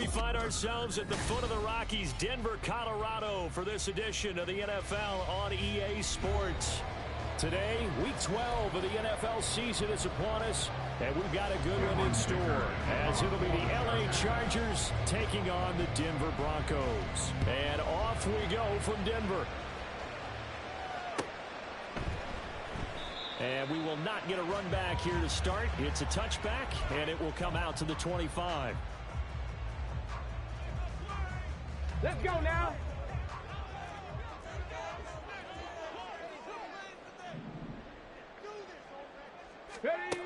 We find ourselves at the foot of the Rockies, Denver, Colorado, for this edition of the NFL on EA Sports. Today, Week 12 of the NFL season is upon us, and we've got a good one in store, as it'll be the LA Chargers taking on the Denver Broncos. And off we go from Denver. And we will not get a run back here to start. It's a touchback, and it will come out to the 25. Let's go now. Ready?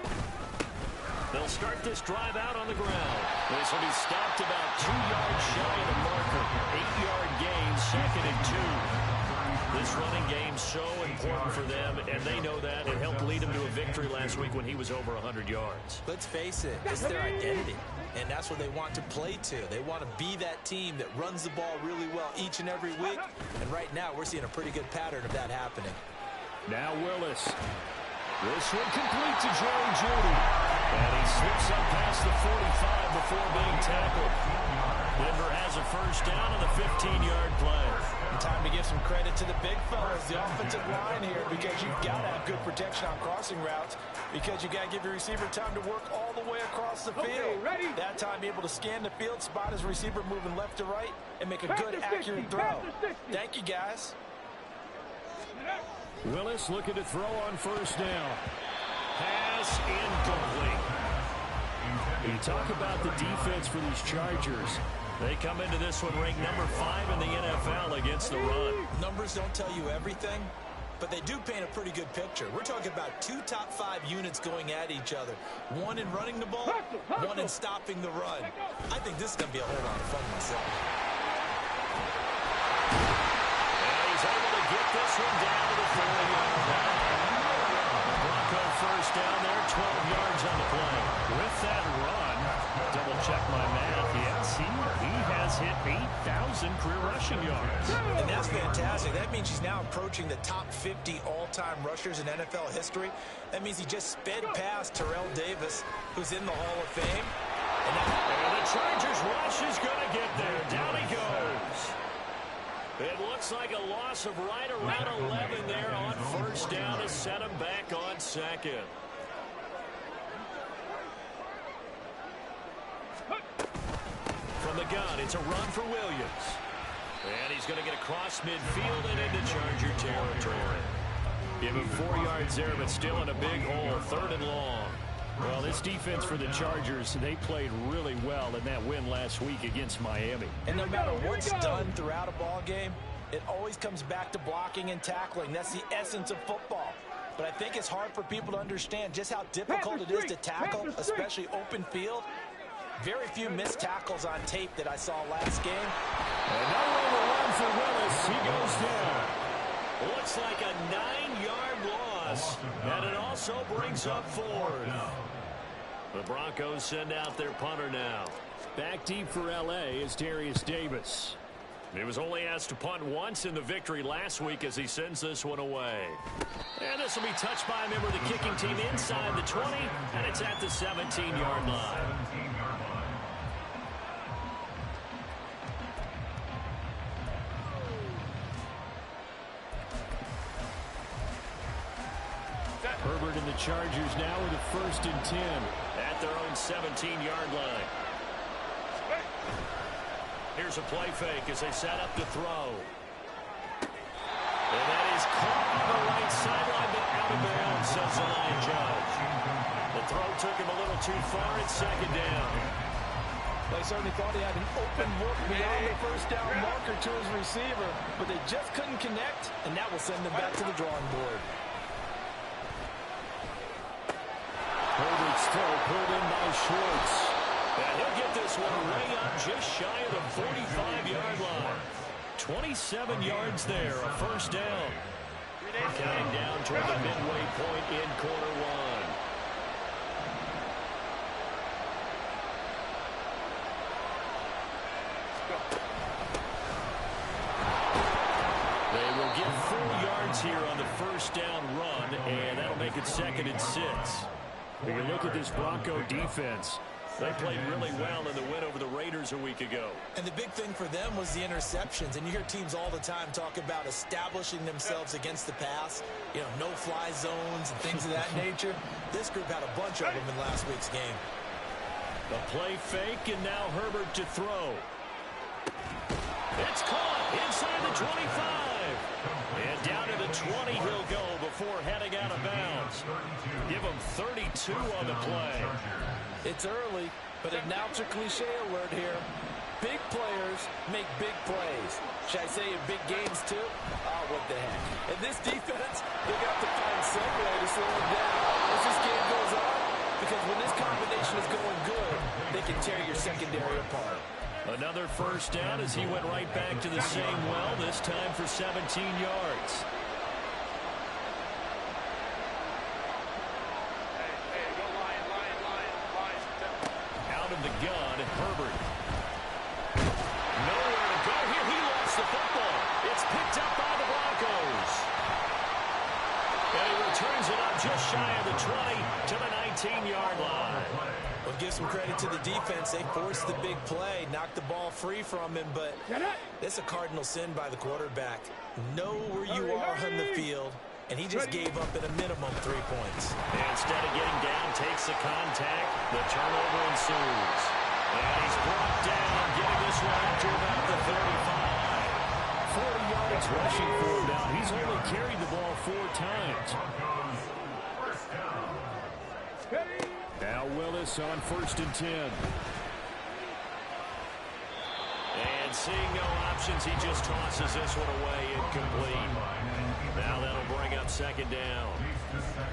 They'll start this drive out on the ground. This will be stopped about 2 yards shy of the marker. 8-yard gain, 2nd and 2. This running game so important for them, and they know that. It helped lead them to a victory last week when he was over 100 yards. Let's face it, it's their identity, and that's what they want to play to. They want to be that team that runs the ball really well each and every week, and right now we're seeing a pretty good pattern of that happening. Now Willis. This one complete to Jerry Jeudy. And he slips up past the 45 before being tackled. Denver has a first down on the 15-yard play. And time to give some credit to the big fellas, the offensive line here, because you've got to have good protection on crossing routes, because you've got to give your receiver time to work all the way across the field. Ready? That time be able to scan the field, spot his receiver moving left to right, and make a good, accurate throw. Thank you, guys. Willis looking to throw on first down. Pass incomplete. You talk about the defense for these Chargers. They come into this one ranked number 5 in the NFL against the run. Numbers don't tell you everything, but they do paint a pretty good picture. We're talking about 2 top 5 units going at each other. One in running the ball, one in stopping the run. I think this is going to be a whole lot of fun myself. And he's able to get this one down to the 40-yard line. Bronco first down there, 12 yards on the play. With that run, double check my math. Yes, he has hit 8,000 career rushing yards. And that's fantastic. That means he's now approaching the top 50 all-time rushers in NFL history. That means he just sped past Terrell Davis, who's in the Hall of Fame. And the Chargers rush is going to get there. Down he goes. It looks like a loss of right around 11 there on first down to set him back on second. From the gun, it's a run for Williams. And he's going to get across midfield and into Charger territory. Give him 4 yards there, but still in a big hole, 3rd and long. Well, this defense for the Chargers, they played really well in that win last week against Miami. And no matter what's done throughout a ball game, it always comes back to blocking and tackling. That's the essence of football. But I think it's hard for people to understand just how difficult it is to tackle, especially open field. Very few missed tackles on tape that I saw last game. And no run for Willis. He goes down. Looks like a 9-yard loss, and it also brings up 4th. The Broncos send out their punter now. Back deep for L.A. is Darius Davis. He was only asked to punt once in the victory last week as he sends this one away. And this will be touched by a member of the kicking team inside the 20, and it's at the 17-yard line. Herbert and the Chargers now with a 1st and 10 at their own 17-yard line. Here's a play fake as they set up to throw. And that is caught on the right sideline, but out of bounds, says the line judge. The throw took him a little too far. It's 2nd down. They certainly thought he had an open look beyond the first down marker to his receiver, but they just couldn't connect, and that will send them back to the drawing board. Herbert's throw pulled in by Schwartz. And he'll get this one way up just shy of the 45-yard line. 27 yards there, a first down. Counting down toward the midway point in quarter 1. They will get 4 yards here on the first down run, and that'll make it 2nd and 6. When you look at this Bronco defense, They played really well in the win over the Raiders a week ago. And the big thing for them was the interceptions. And you hear teams all the time talk about establishing themselves against the pass, you know, no-fly zones and things of that nature. This group had a bunch of them in last week's game. The play fake, and now Herbert to throw. It's caught inside the 25. And down to the 20 he'll go before heading out of bounds. Give him 32 on the play. It's early, but announcer cliche alert here. Big players make big plays. Should I say in big games too? Oh, what the heck. And this defense, they're going to have to find some way to slow it down as this game goes on. Because when this combination is going good, they can tear your secondary apart. Another first down as he went right back to the same well, this time for 17 yards. Out of the gun, Herbert. Nowhere to go here. He lost the football. It's picked up by the Broncos. And he returns it up just shy of the 20 to the 19-yard line. Well, give some credit to the defense. They forced the big play, knocked the ball free from him, but it's a cardinal sin by the quarterback. Know where you are on the field, and he just gave up at a minimum 3 points. And instead of getting down, takes the contact. The turnover ensues. And he's brought down, getting this one up to about the 35. 40 yards rushing for him now. He's only carried the ball 4 times. Now Willis on 1st and 10. And seeing no options, he just tosses this one away, incomplete. Now that'll bring up 2nd down.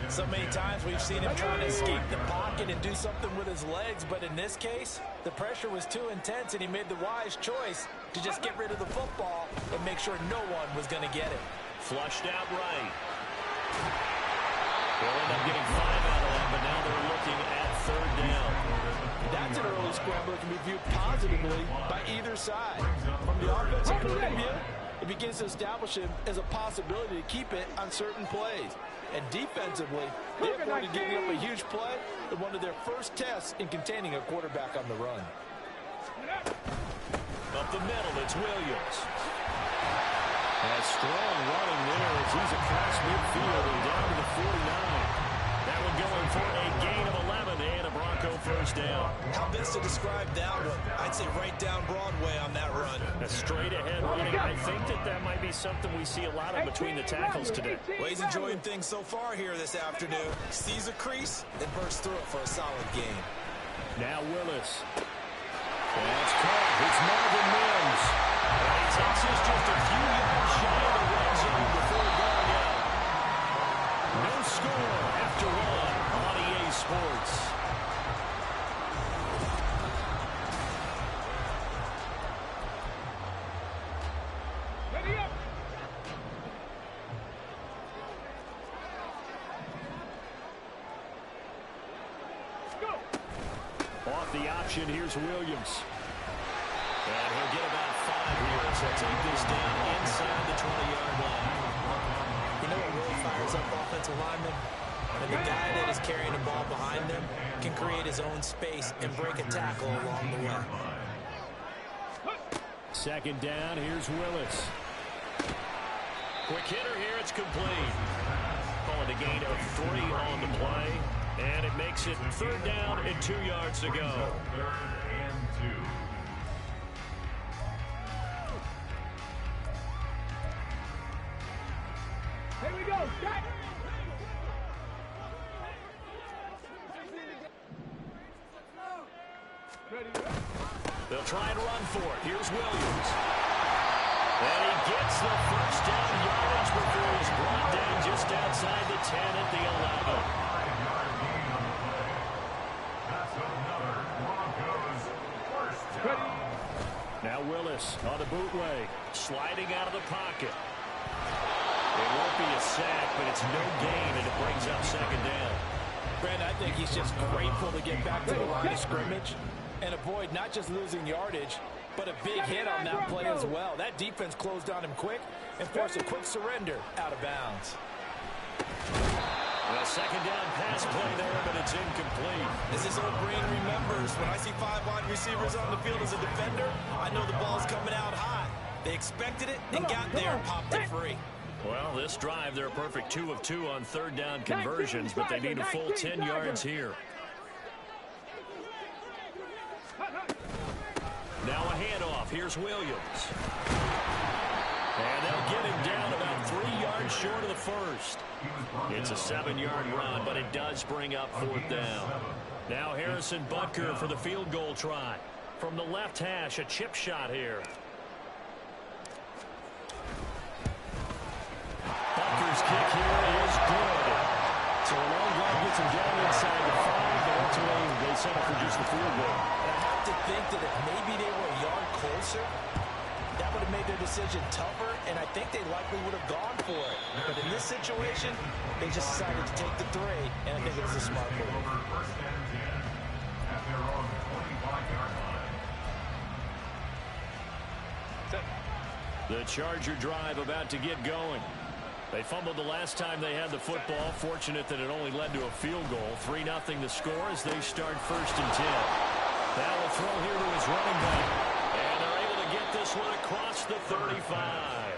So many times we've seen him trying to escape the pocket and do something with his legs, but in this case, the pressure was too intense, and he made the wise choice to just get rid of the football and make sure no one was going to get it. Flushed out right. They'll end up getting 5 out of that, but now they're looking at 3rd down. That's an early scramble that can be viewed positively by either side. From the offensive point of view, it begins to establish him as a possibility to keep it on certain plays. And defensively, they avoided giving up a huge play in one of their first tests in containing a quarterback on the run. Up the middle, it's Williams. A strong running there as he's across midfield and down to the 49. That one going for a gain of 11 and a Bronco first down. How best to describe that one? I'd say right down Broadway on that run. A straight ahead running. I think that might be something we see a lot of between the tackles today. Well, he's enjoying things so far here this afternoon. Sees a crease and bursts through it for a solid game. Now Willis. That's caught. It's Marvin Mims. And he takes us just a few yards shy of the red zone before going out. No score after 1 on EA Sports. Ready up. Let's go. Off the option, here's Williams. And he'll get about 5 here as he'll take this down inside the 20-yard line. You know what really fires up offensive linemen? And the guy that is carrying the ball behind them can create his own space and break a tackle along the way. 2nd down, here's Willis. Quick hitter here, it's complete. Calling a gain of 3 on the play. And it makes it 3rd down and 2 yards to go. 3rd and 2. Here we go. Jack. They'll try and run for it. Here's Williams. And he gets the first down yardage before he's brought down just outside the 10 at the 11. 5-yard gain on the play. That's another Broncos first down. Now Willis on the bootleg, sliding out of the pocket. It won't be a sack, but it's no gain, and it brings up 2nd down. Brandon, I think he's just grateful to get back to the line of scrimmage and avoid not just losing yardage, but a big hit on that play as well. That defense closed on him quick and forced a quick surrender out of bounds. A second down pass play there, but it's incomplete. As his old brain remembers, when I see 5 wide receivers on the field as a defender, I know the ball's coming out high. They expected it and got there and popped it free. Well, this drive, they're a perfect 2 of 2 on third down conversions, but they need a full 10 yards here. Now a handoff. Here's Williams. And they'll get him down about 3 yards short of the first. It's a 7-yard run, but it does bring up fourth down. Now Harrison Butker for the field goal try. From the left hash, a chip shot here. Butker's kick here is good. So a long drive gets him down inside the 5, but ultimately they settle for just the field goal. I have to think that if maybe they were a yard closer, that would have made their decision tougher, and I think they likely would have gone for it. But in this situation, they just decided to take the 3, and I think it was a smart move. First and 10 at their own 25-yard line. The Charger drive about to get going. They fumbled the last time they had the football. Fortunate that it only led to a field goal. 3-0 the score as they start first and 10. Now a throw here to his running back. And they're able to get this one across the 35.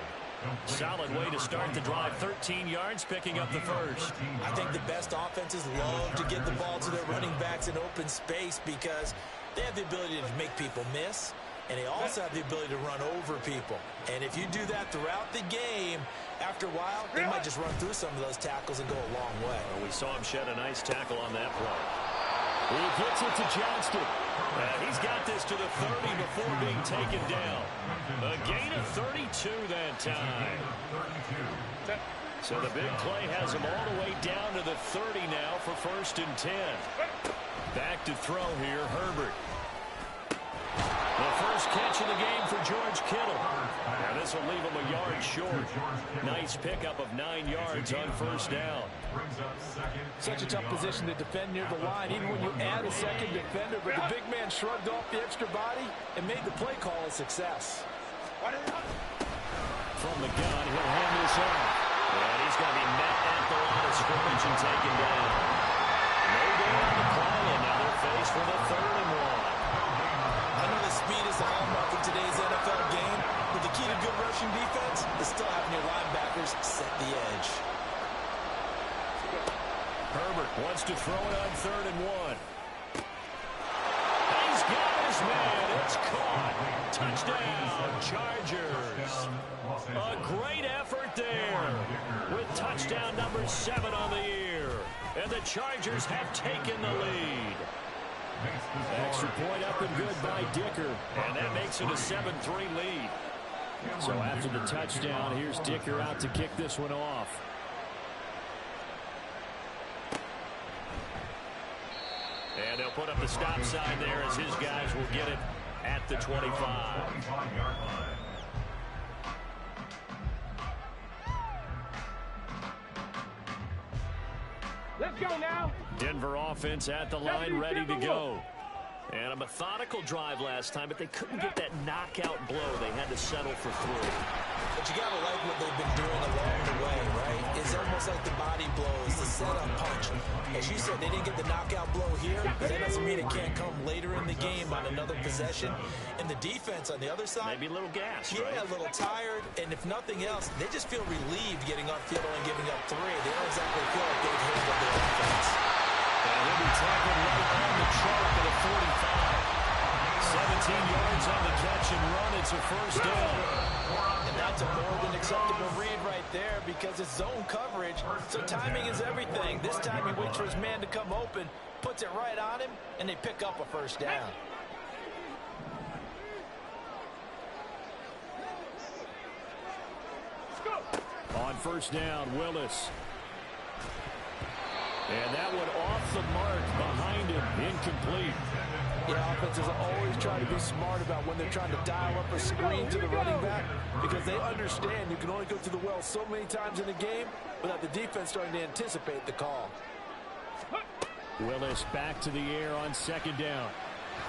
Solid way to start the drive. 13 yards, picking up the first. I think the best offenses love to get the ball to their running backs in open space because they have the ability to make people miss, and they also have the ability to run over people. And if you do that throughout the game, after a while, they might just run through some of those tackles and go a long way. Well, we saw him shed a nice tackle on that play. He gets it to Johnston. He's got this to the 30 before being taken down. A gain of 32 that time. So the big play has him all the way down to the 30 now for first and 10. Back to throw here, Herbert. The first catch of the game for George Kittle. Now this will leave him a yard short. Nice pickup of 9 yards on first down. Such a tough position to defend near the line, even when you add a second defender, but the big man shrugged off the extra body and made the play call a success. From the gun, he'll hand this off. And he's going to be met at the line of scrimmage and taken down. No gain on the play, and now they're faced with a 3rd and 1. I know the speed is the hallmark of today's NFL game, but the key to good rushing defense is still having your linebackers set the edge. Herbert wants to throw it on 3rd and 1. He's got his man. It's caught. Touchdown, Chargers. A great effort there with touchdown number 7 on the year. And the Chargers have taken the lead. Extra point up and good by Dicker. And that makes it a 7-3 lead. So after the touchdown, here's Dicker out to kick this one off. And they'll put up the stop sign there as his guys will get it at the 25. Let's go now. Denver offense at the line, ready to go. And a methodical drive last time, but they couldn't get that knockout blow. They had to settle for 3. But you got to like what they've been doing along the way, right? It's almost like the body blows, the setup punch. As you said, they didn't get the knockout blow here, but that doesn't mean it can't come later in the game on another possession. And the defense on the other side, maybe a little gas, yeah, right? A little tired, and if nothing else, they just feel relieved getting off field and giving up 3. They don't exactly feel like they've handled their offense. And he'll be tackled right on the track at a 45. 17 yards on the catch and run. It's a first down. And that's a more than acceptable read right there because it's zone coverage, so timing is everything. This time he waits for his man to come open, puts it right on him, and they pick up a first down. On first down, Willis. And that one off the mark behind him, incomplete. Yeah, offenses always try to be smart about when they're trying to dial up a screen to the running back because they understand you can only go to the well so many times in a game without the defense starting to anticipate the call. Willis back to the air on second down.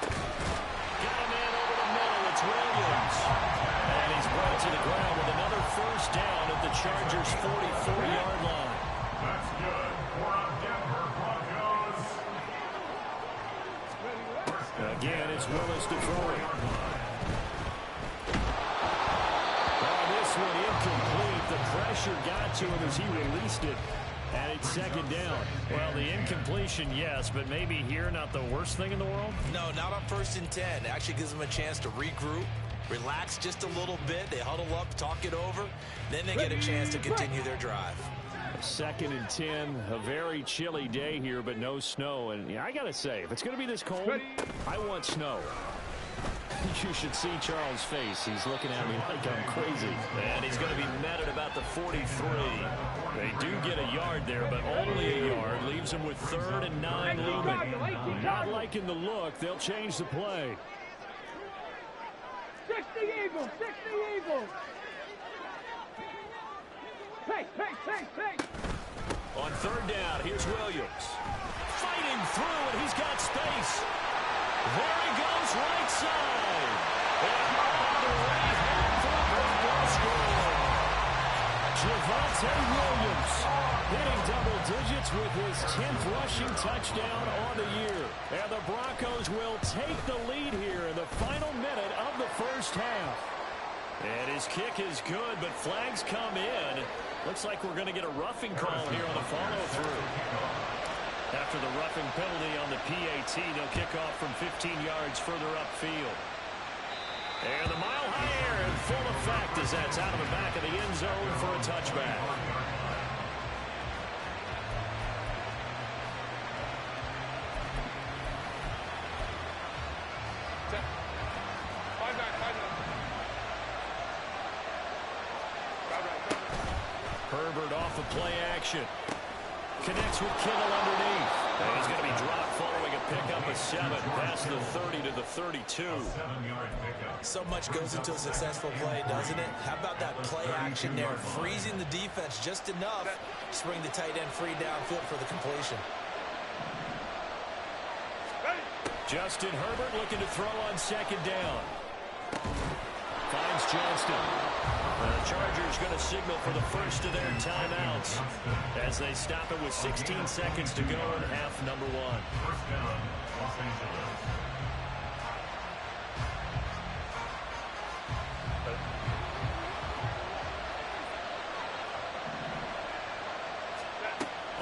Got a man over the middle. It's Williams. And he's brought to the ground with another first down at the Chargers' 44-yard line. That's good. for the Denver Broncos. Again, it's Willis to throw it. Oh, this one incomplete. The pressure got to him as he released it. And it's second down. Well, the incompletion, yes, but maybe here not the worst thing in the world? No, not on 1st and 10. It actually gives them a chance to regroup, relax just a little bit. They huddle up, talk it over. Then they get a chance to continue their drive. 2nd and 10, a very chilly day here, but no snow. And yeah, I got to say, if it's going to be this cold, I want snow. You should see Charles' face. He's looking at me like I'm crazy. And he's going to be met at about the 43. They do get a yard there, but only a yard. Leaves them with 3rd and 9 looming. Not liking the look. They'll change the play. 60 Eagles! 60 Eagles! Hey! On 3rd down, here's Williams. Fighting through, and he's got space. There he goes, right side. And on the way home for the Broncos score. Javonte Williams hitting double digits with his 10th rushing touchdown on the year. And the Broncos will take the lead here in the final minute of the first half. And his kick is good, but flags come in. Looks like we're going to get a roughing call here on the follow-through. After the roughing penalty on the PAT, they'll kick off from 15 yards further upfield. And the mile-high air in full effect as that's out of the back of the end zone for a touchback. Herbert off of play action. Connects with Kittle underneath. And he's going to be dropped following a pickup of 7 past the 30 to the 32. So much goes into a successful play, doesn't it? How about that play action there? Freezing the defense just enough to bring the tight end free downfield for the completion. Justin Herbert looking to throw on 2nd down. Finds Johnston. The Chargers going to signal for the first of their timeouts as they stop it with 16 seconds to go in half number 1. First down, Los Angeles.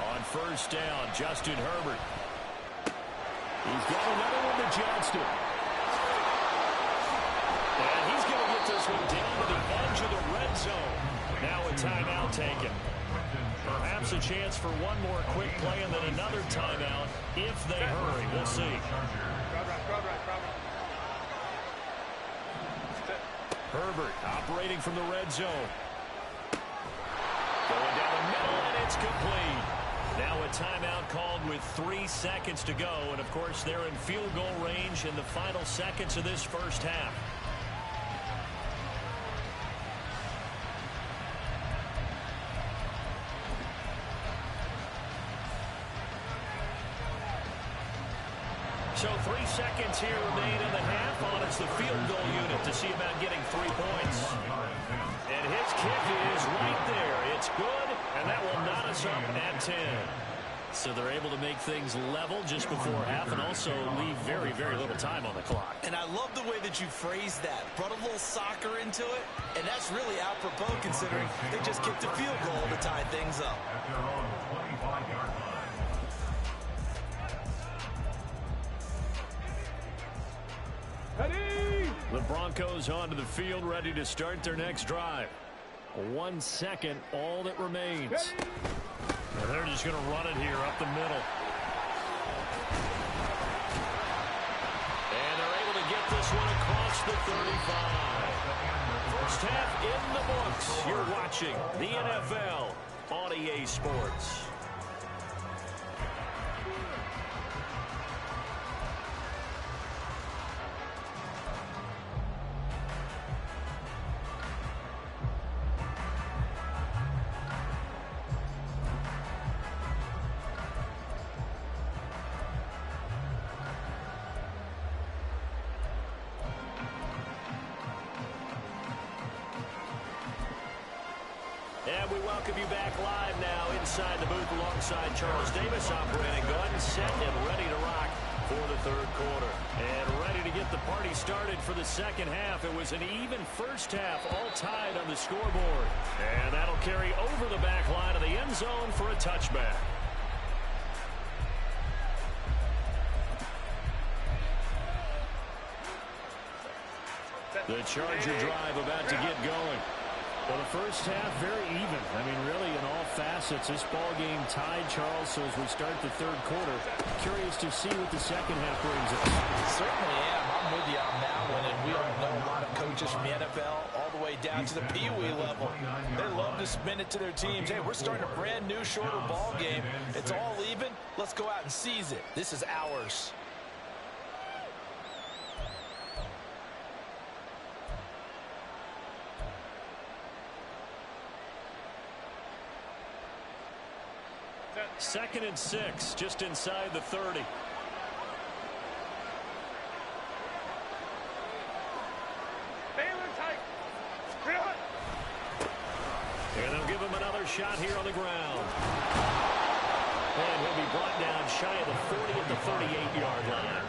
On 1st down, Justin Herbert. He's got another one to Johnston. And he's going to get this one down to the edge of the red zone. Now a timeout taken. Perhaps a chance for one more quick play and then another timeout if they hurry. We'll see. Herbert operating from the red zone. Going down the middle, and it's complete. Now a timeout called with 3 seconds to go. And, of course, they're in field goal range in the final seconds of this first half. So 3 seconds here remain in the half on it's the field goal unit to see about getting 3 points. And his kick is right there. It's good, and that will knot us up at 10. So they're able to make things level just before half and also leave very, very little time on the clock. And I love the way that you phrased that. Brought a little soccer into it, and that's really apropos considering they just kicked a field goal to tie things up. At their own 25-yard line. The Broncos onto the field, ready to start their next drive. 1 second, all that remains. And they're just going to run it here up the middle. And they're able to get this one across the 35. First half in the books. You're watching the NFL on EA Sports. we welcome you back live now inside the booth alongside Charles Davis. I'm Brandon Gordon, set and ready to rock for the third quarter. And ready to get the party started for the second half. It was an even first half, all tied on the scoreboard. And that'll carry over the back line of the end zone for a touchback. The Charger drive about to get going. Well, the first half, very even. I mean, really, in all facets, this ball game tied, Charles. So as we start the third quarter, curious to see what the second half brings us. Certainly am. I'm with you on that one. And we all know a lot of coaches from the NFL all the way down to the Pee Wee level. They love to spin it to their teams. Hey, we're starting a brand new, shorter ball game. It's all even. Let's go out and seize it. This is ours. Second and 6, just inside the 30. And they'll give him another shot here on the ground. And he'll be brought down shy of the 40 at the 38-yard line.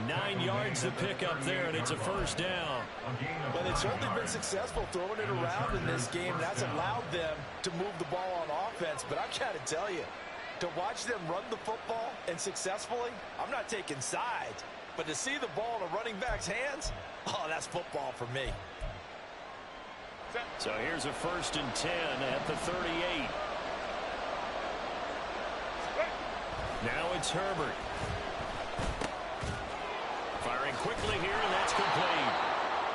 9 yards to pick up there, and it's a first down. Well, they've certainly been successful throwing it around in this game. That's allowed them to move the ball on offense. But I've got to tell you, to watch them run the football and successfully, I'm not taking sides. But to see the ball in a running back's hands, oh, that's football for me. So here's a first and 10 at the 38. Now it's Herbert. Firing quickly here, and that's complete.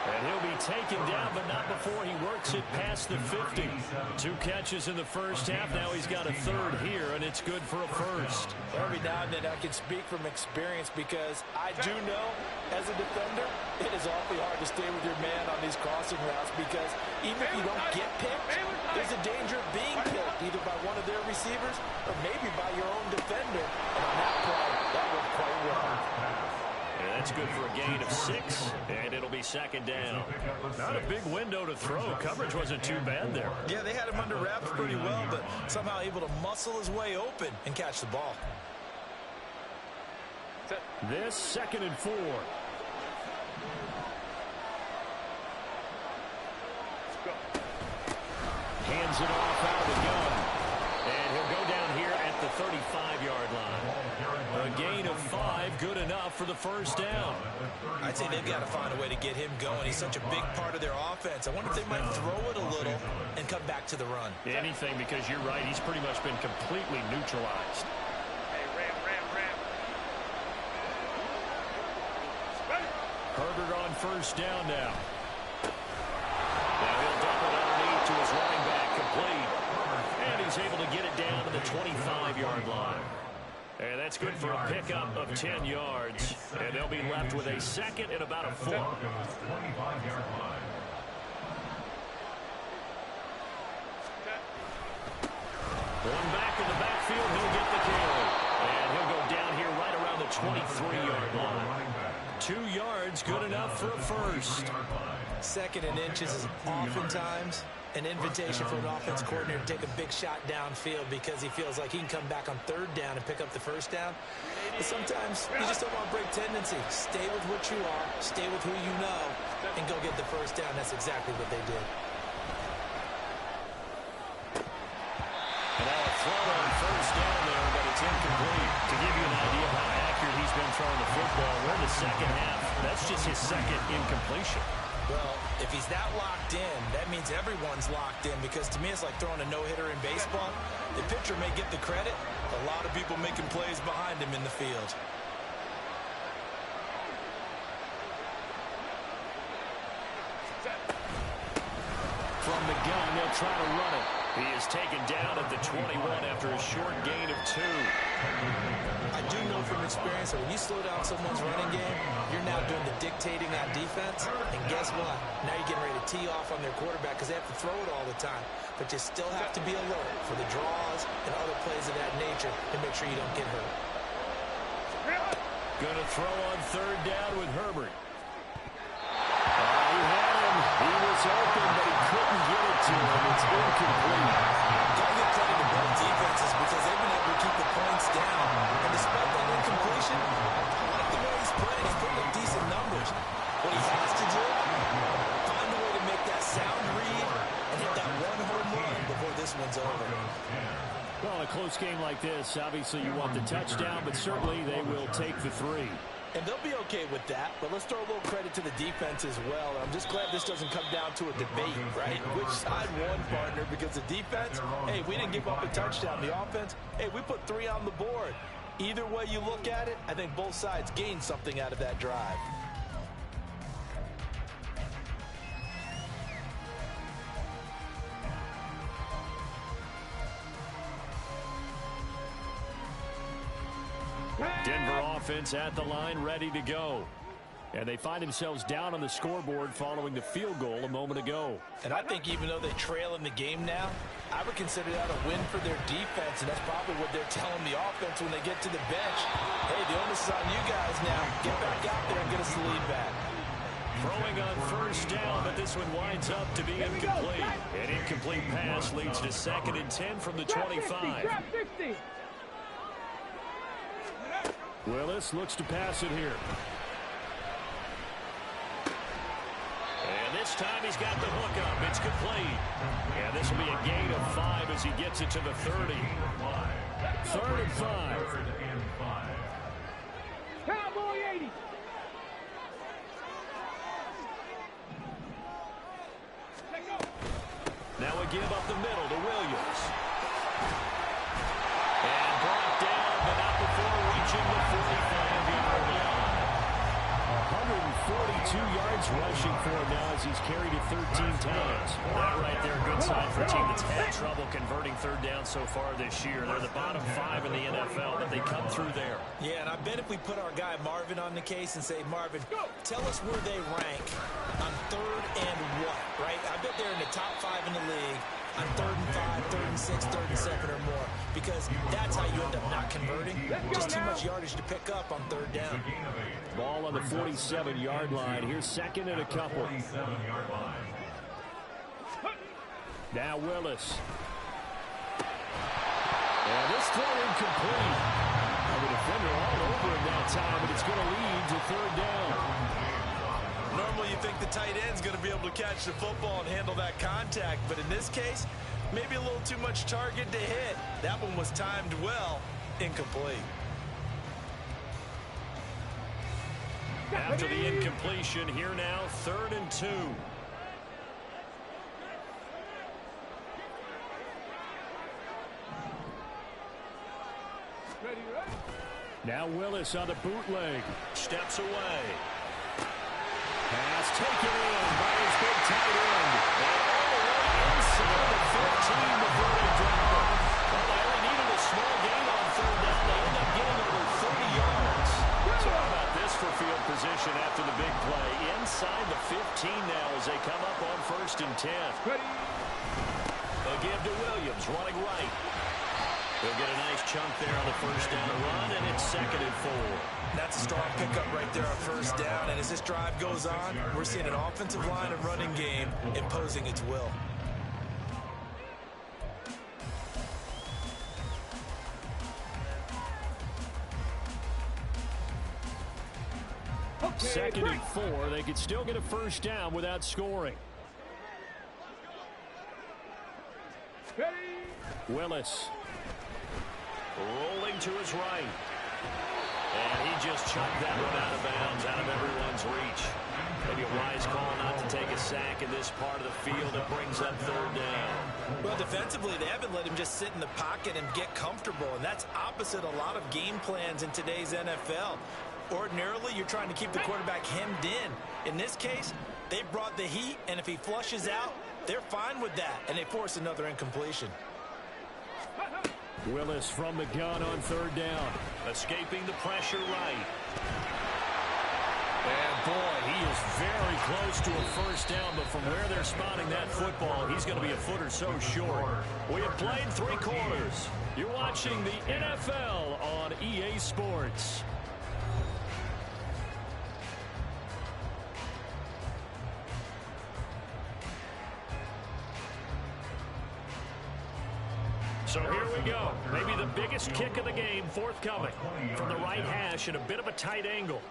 And he'll be taken down, but not before he works it past the 50. 2 catches in the first half. Now he's got a third here, and it's good for a first. Every now and then I can speak from experience because I do know, as a defender, it is awfully hard to stay with your man on these crossing routes because even if you don't get picked, there's a danger of being picked either by one of their receivers or maybe by your own defender. And on that play, that worked quite well. And that's good for a gain of 6, and it'll be second down. Not a big window to throw. Coverage wasn't too bad there. Yeah, they had him under wraps pretty well, but somehow able to muscle his way open and catch the ball. This second and 4. Hands it off out of the gun. And he'll go down here at the 35-yard line. A gain of 5, good enough for the first down. I'd say they've got to find a way to get him going. He's such a big part of their offense. I wonder if they might throw it a little and come back to the run. Anything, because you're right. He's pretty much been completely neutralized. Hey, ram. Herbert on first down now. Now he'll dump it underneath to his running back, complete. And he's able to get it down to the 25-yard line. And that's good for a pickup of 10 yards. And they'll be left with a second and about a 4. Broncos 25-yard line. One back in the backfield, he'll get the carry. And he'll go down here right around the 23-yard line. 2 yards, good enough for a first. Second and inches is oftentimes an invitation for an offense coordinator to take a big shot downfield because he feels like he can come back on third down and pick up the first down. But sometimes you just don't want to break tendency. Stay with what you are, stay with who you know, and go get the first down. That's exactly what they did. And now a throw on first down there, but it's incomplete. To give you an idea of how accurate he's been throwing the football, we're in the second half. That's just his second incompletion. Well, if he's that locked in, that means everyone's locked in because to me it's like throwing a no-hitter in baseball. The pitcher may get the credit, a lot of people making plays behind him in the field. From the gun, they'll try to run it. He is taken down at the 21 after a short gain of 2. I do know from experience that when you slow down someone's running game, you're now doing the dictating on defense. And guess what? Now you're getting ready to tee off on their quarterback because they have to throw it all the time. But you still have to be alert for the draws and other plays of that nature to make sure you don't get hurt. Going to throw on third down with Herbert. He had him. He was open, but he couldn't get it to him. It's incomplete. one's over. Well, a close game like this, obviously you want the touchdown, but certainly they will take the 3. And they'll be okay with that, but let's throw a little credit to the defense as well. I'm just glad this doesn't come down to a debate, right? Which side won, partner? Because the defense, hey, we didn't give up a touchdown. The offense, hey, we put 3 on the board. Either way you look at it, I think both sides gained something out of that drive. Denver offense at the line, ready to go. And they find themselves down on the scoreboard following the field goal a moment ago. And I think even though they trail in the game now, I would consider that a win for their defense, and that's probably what they're telling the offense when they get to the bench. Hey, the onus is on you guys now. Get back out there and get us the lead back. Throwing on first down, but this one winds up to be incomplete. An incomplete pass leads to 2nd and 10 from the 25. Willis looks to pass it here. And this time he's got the hook up. It's complete. And this will be a gain of 5 as he gets it to the 30. 3rd and 5. Cowboy 80. Now a give up the middle to Williams. And brought down, but not before reaching the 45-yard line. 142 yards rushing for him now as he's carried it 13 times. That right there, good sign for a team that's had trouble converting 3rd down so far this year. They're the bottom 5 in the NFL, but they come through there. Yeah, and I bet if we put our guy Marvin on the case and say, Marvin, tell us where they rank on 3rd and what, right? I bet they're in the top 5 in the league on 3rd and 5, 3rd and 6, 3rd and 7 or more, because that's how you end up not converting. Just too much yardage to pick up on 3rd down. Ball on the 47-yard line. Here's 2nd and a couple. Now Willis. And this throw incomplete. The defender all over him that time, but it's going to lead to 3rd down. Normally you think the tight end's going to be able to catch the football and handle that contact, but in this case, maybe a little too much target to hit. That one was timed well, incomplete. After the incompletion, here now, 3rd and 2. Now Willis on the bootleg. Steps away. Pass taken in by his big tight end. And all the way inside the 15 before they drop it. Well, they only needed a small gain on 3rd down. They end up getting over 30 yards. So how about this for field position after the big play? Inside the 15 now as they come up on 1st and 10. A give to Williams, running right. He'll get a nice chunk there on the 1st down run, and it's 2nd and 4. That's a strong pickup right there on 1st down, and as this drive goes on, we're seeing an offensive line and running game imposing its will. Okay, 2nd and 4. They could still get a 1st down without scoring. Willis. Rolling to his right. And he just chucked that one out of bounds, out of everyone's reach. Maybe a wise call not to take a sack in this part of the field. It brings up 3rd down. Well, defensively, they haven't let him just sit in the pocket and get comfortable, and that's opposite a lot of game plans in today's NFL. Ordinarily, you're trying to keep the quarterback hemmed in. In this case, they brought the heat, and if he flushes out, they're fine with that, and they force another incompletion. Willis from the gun on 3rd down. Escaping the pressure right. And boy, he is very close to a 1st down, but from where they're spotting that football, he's going to be a foot or so short. We have played 3 quarters. You're watching the NFL on EA Sports. So here we go. Maybe the biggest kick of the game forthcoming from the right hash at a bit of a tight angle.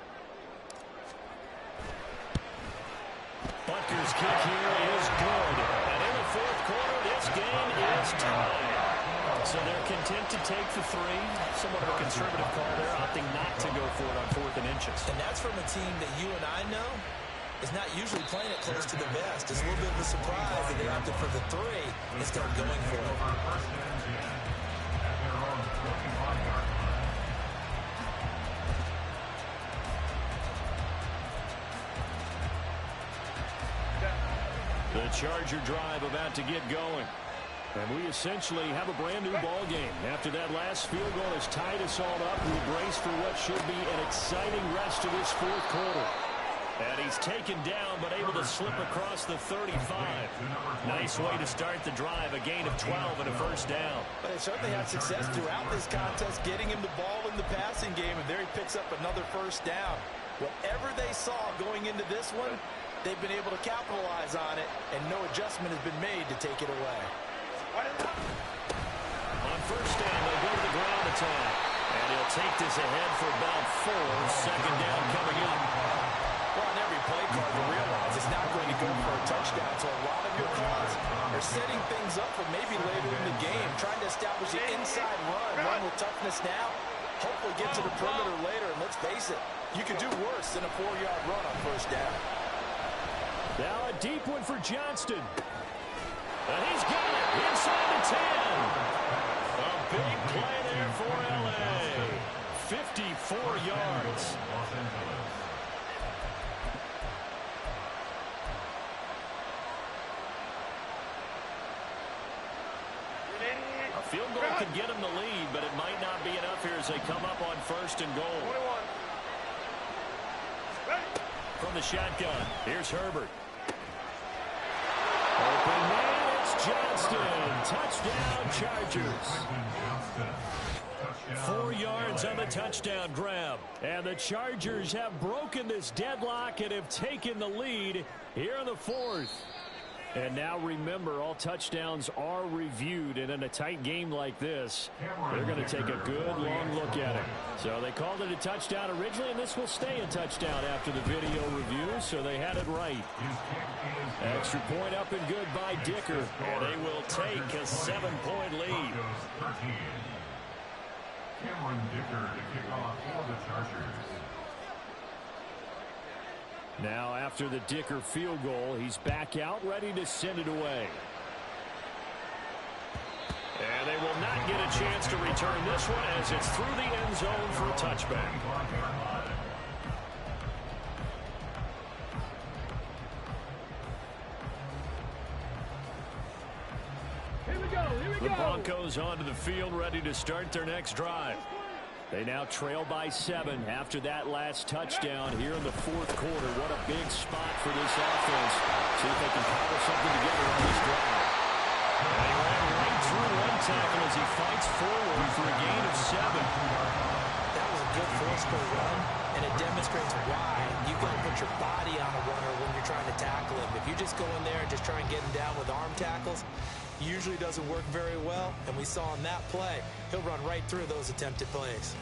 Butker's kick here is good. And in the 4th quarter, this game is last 10. So they're content to take the 3. Somewhat of a conservative call there, opting not to go for it on 4th and inches. And that's from a team that you and I know is not usually playing it close to the vest. It's a little bit of a surprise that they opted for the 3 instead of going for it. The Charger drive about to get going. And we essentially have a brand new ball game. After that last field goal has tied us all up, we brace for what should be an exciting rest of this 4th quarter. And he's taken down, but able to slip across the 35. Nice way to start the drive, a gain of 12 and a first down. But they certainly had success throughout this contest, getting him the ball in the passing game, and there he picks up another first down. Whatever they saw going into this one, they've been able to capitalize on it, and no adjustment has been made to take it away. On first down, they'll go to the ground attack. And he'll take this ahead for about 4. Second down coming up. Well, on every play card, you realize it's not going to go for a touchdown. So a lot of your calls are setting things up for maybe later in the game, trying to establish an inside run with toughness now. Hopefully get to the perimeter later, and let's face it, you could do worse than a 4-yard run on first down. Now a deep one for Johnston. And he's got it inside the 10. A big play there for L.A. 54 yards. A field goal could get him the lead, but it might not be enough here as they come up on first and goal. From the shotgun, here's Herbert. Open man, it's Johnston. Touchdown, Chargers. 4 yards on the touchdown grab. And the Chargers have broken this deadlock and have taken the lead here in the 4th. And now remember, all touchdowns are reviewed, and in a tight game like this, they're going to take a good long look at it. So they called it a touchdown originally, and this will stay a touchdown after the video review, so they had it right. Extra point up and good by Dicker, and they will take a 7-point lead. Cameron Dicker to kick off for the Chargers. Now after the Dicker field goal, he's back out ready to send it away. And they will not get a chance to return this one as it's through the end zone for a touchback. Here we go. The Broncos onto the field ready to start their next drive. They now trail by 7 after that last touchdown here in the 4th quarter. What a big spot for this offense. See if they can cobble something together on this drive. And he ran right through one tackle as he fights forward for a gain of 7. That was a good forceful run, and it demonstrates why you've got to put your body on a runner when you're trying to tackle him. If you just go in there and just try and get him down with arm tackles, usually doesn't work very well, and we saw in that play, he'll run right through those attempted plays.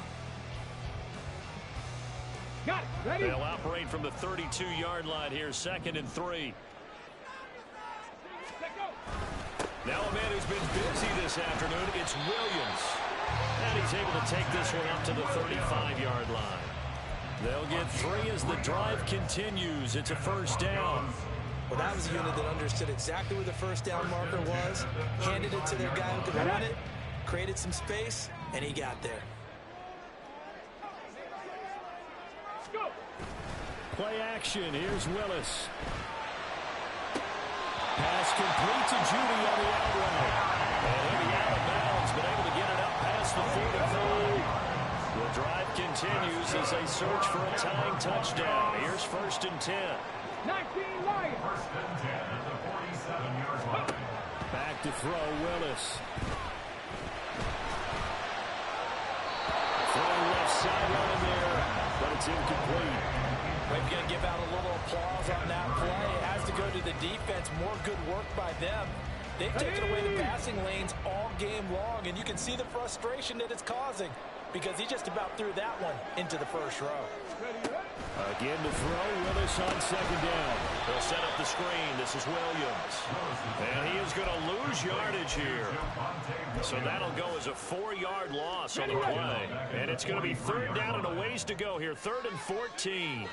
Got it. Ready? They'll operate from the 32-yard line here, 2nd and 3. Now a man who's been busy this afternoon, it's Williams. And he's able to take this one up to the 35-yard line. They'll get 3 as the drive continues. It's a first down. Well, that was a unit that understood exactly where the first down marker was, handed it to their guy who could run it, created some space, and he got there. Play action. Here's Willis. Pass complete to Judy on the out route. And he'll be out of bounds, but able to get it up past the 45. The drive continues as they search for a tying touchdown. Here's 1st and 10. 19 Lions. 1st and 10 at the 47-yard line. Back to throw, Willis. Throw left sideline in there, but it's incomplete. We're going to give out a little applause on that play. It has to go to the defense. More good work by them. They've taken away the passing lanes all game long, and you can see the frustration that it's causing because he just about threw that one into the first row. Ready, Again to throw. Willis on second down. They'll set up the screen. This is Williams. And he is going to lose yardage here. So that'll go as a 4-yard loss on the play. And it's going to be third down and a ways to go here. 3rd and 14.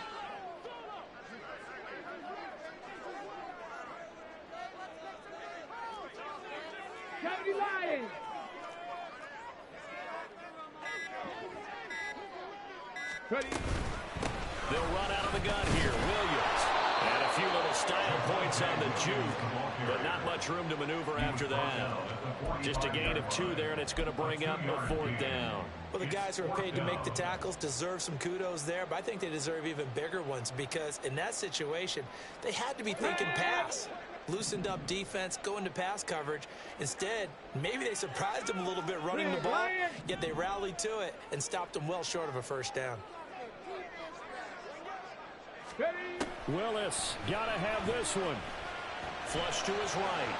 They'll run out of the gun here. Williams. And a few little style points on the juke, but not much room to maneuver after that. Just a gain of 2 there, and it's going to bring up a 4th down. Well, the guys who are paid to make the tackles deserve some kudos there, but I think they deserve even bigger ones because in that situation, they had to be thinking pass. Loosened up defense, going to pass coverage. Instead, maybe they surprised them a little bit running the ball, yet they rallied to it and stopped them well short of a first down. Willis, got to have this one. Flush to his right.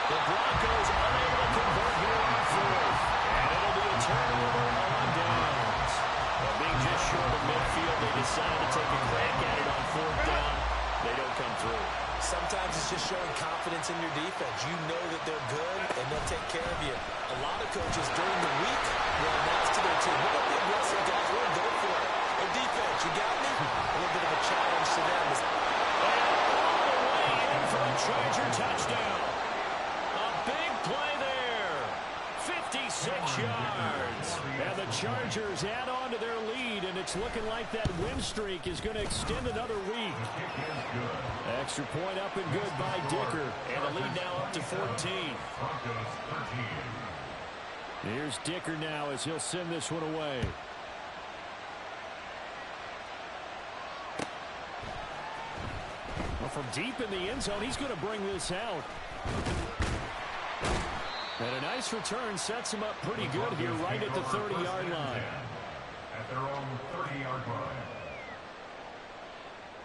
The Broncos unable to convert here on 4th. And it'll be a turnover on downs. But being just short of midfield, they decide to take a crack at it on 4th down. They don't come through. Sometimes it's just showing confidence in your defense. You know that they're good, and they'll take care of you. A lot of coaches during the week will announce to their team, we're going to be aggressive, guys. We're going to go for it. And defense, you got me? A little bit of a challenge to them. And all the way in for a Charger touchdown. A big play there. 56 yards. And the Chargers add on to their lead, and it's looking like that win streak is going to extend another week. Extra point up and good by Dicker. And the lead now up to 14. Here's Dicker now as he'll send this one away. Well, from deep in the end zone, he's going to bring this out. And a nice return sets him up pretty good here right at the 30-yard line. At their own 30-yard line.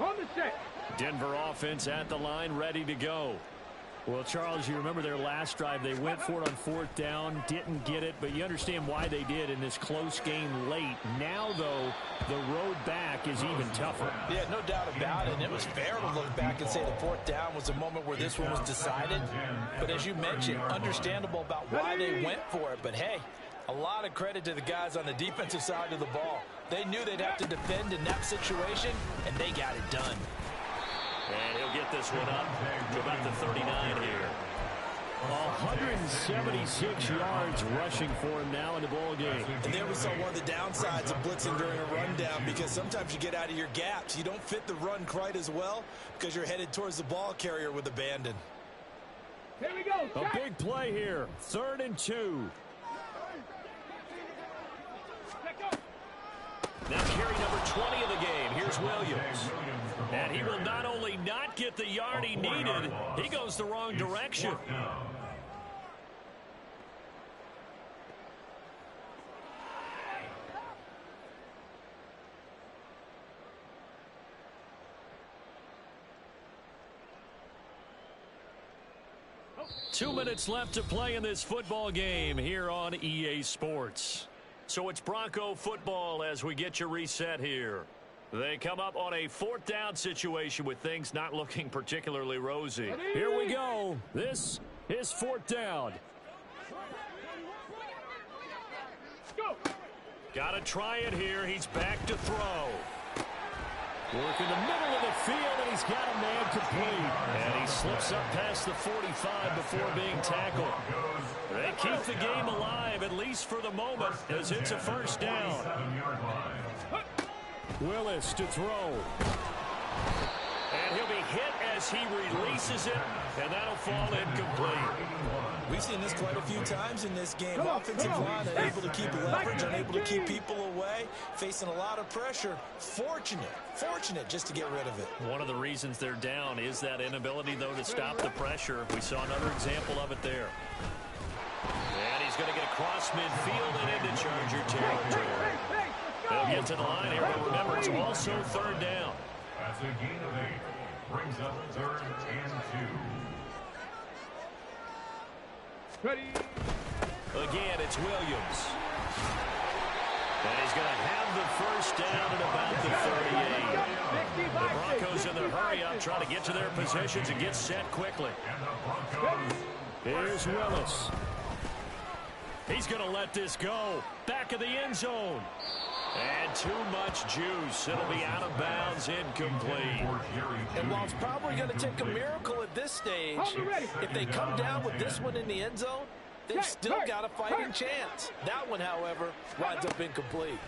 On the set. Denver offense at the line, ready to go. Well, Charles, you remember their last drive. They went for it on 4th down, didn't get it, but you understand why they did in this close game late. Now, though, the road back is even tougher. Yeah, no doubt about it. And it was fair to look back and say the 4th down was a moment where this one was decided. But as you mentioned, understandable about why they went for it. But, hey, a lot of credit to the guys on the defensive side of the ball. They knew they'd have to defend in that situation, and they got it done. And he'll get this one up to about the 39 here. 176 yards rushing for him now in the ball game. And there we saw one of the downsides of blitzing during a rundown, because sometimes you get out of your gaps. You don't fit the run quite as well because you're headed towards the ball carrier with abandon. Here we go. A big play here. 3rd and 2. Now carry number 20 of the game. Here's Williams. And he will not only not get the yard he needed, he goes the wrong direction. Two minutes left to play in this football game here on EA Sports. So it's Bronco football as we get your reset here. They come up on a 4th down situation with things not looking particularly rosy. Here we go. This is 4th down. Go. Got to try it here. He's back to throw. Work in the middle of the field, and he's got a man complete. And he slips up past the 45 before being tackled. They keep the game alive, at least for the moment, as it's a first down. Willis to throw. And he'll be hit as he releases it, and that'll fall incomplete. We've seen this quite a few times in this game. Offensive line unable to keep leverage, unable to keep people away, facing a lot of pressure. Fortunate just to get rid of it. One of the reasons they're down is that inability, though, to stop the pressure. We saw another example of it there. And he's going to get across midfield and into Charger territory. They'll get to the line here, but remember, it's also 3rd down. That's a gain of 8. Brings up 3rd and 2. Ready. Again, it's Williams. And he's going to have the first down at about the 38. The Broncos in the hurry-up trying to get to their positions and get set quickly. Here's Willis. He's going to let this go. Back of the end zone. And too much juice. It'll be out of bounds, incomplete. And while it's probably going to take a miracle at this stage, if they come down with this one in the end zone, they've still got a fighting chance. That one, however, winds up incomplete.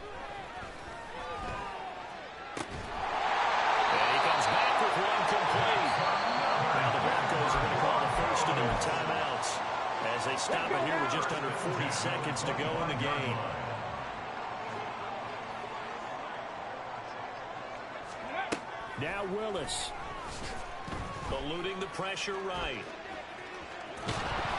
And he comes back with one complete. Now the Broncos are going to call the first of their timeouts as they stop it here with just under 40 seconds to go in the game. Now Willis. Eluding the pressure right.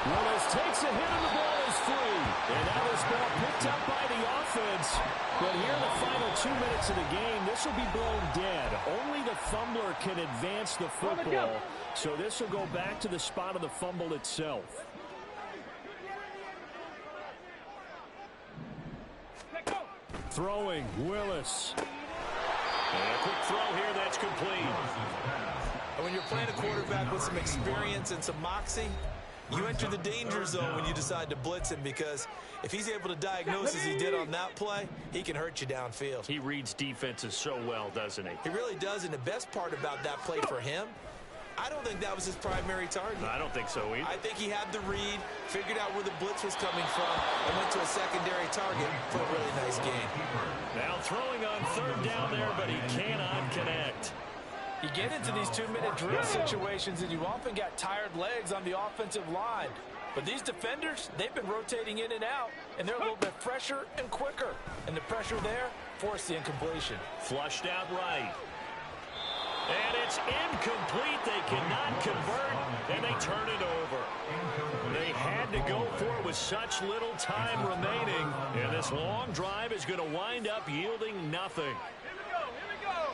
Willis takes a hit and the ball is free. And now this ball picked up by the offense. But here in the final 2 minutes of the game, this will be blown dead. Only the fumbler can advance the football. So this will go back to the spot of the fumble itself. Throwing, Willis. And a quick throw here that's complete. And when you're playing a quarterback with some experience and some moxie, you enter the danger zone when you decide to blitz him, because if he's able to diagnose as he did on that play, he can hurt you downfield. He reads defenses so well, doesn't he? He really does, and the best part about that play for him, I don't think that was his primary target. I don't think so either. I think he had the read, figured out where the blitz was coming from, and went to a secondary target for a really nice game. Now throwing on third down there, but he cannot connect. You get into these 2-minute drill situations, and you often got tired legs on the offensive line. But these defenders, they've been rotating in and out, and they're a little bit fresher and quicker. And the pressure there forced the incompletion. Flushed out right. And it's incomplete. They cannot convert, and they turn it over. They had to go for it with such little time remaining, and this long drive is going to wind up yielding nothing. Here we go.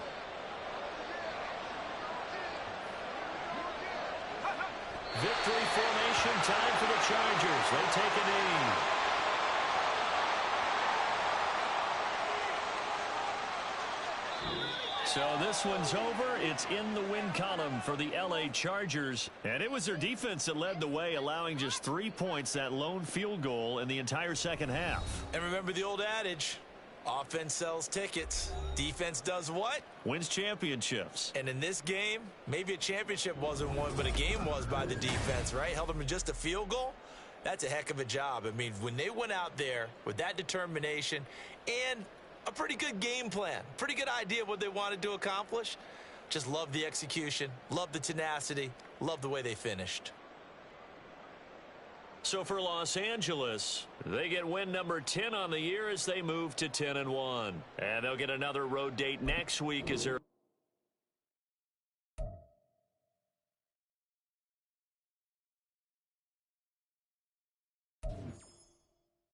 Victory formation time for the Chargers. They take a knee. So this one's over. It's in the win column for the L.A. Chargers. And it was their defense that led the way, allowing just 3 points, that lone field goal in the entire second half. And remember the old adage, offense sells tickets. Defense does what? Wins championships. And in this game, maybe a championship wasn't won, but a game was by the defense, right? Held them to just a field goal. That's a heck of a job. I mean, when they went out there with that determination and a pretty good game plan, pretty good idea of what they wanted to accomplish, just love the execution, love the tenacity, love the way they finished. So for Los Angeles, they get win number 10 on the year as they move to 10-1. And they'll get another road date next week as they're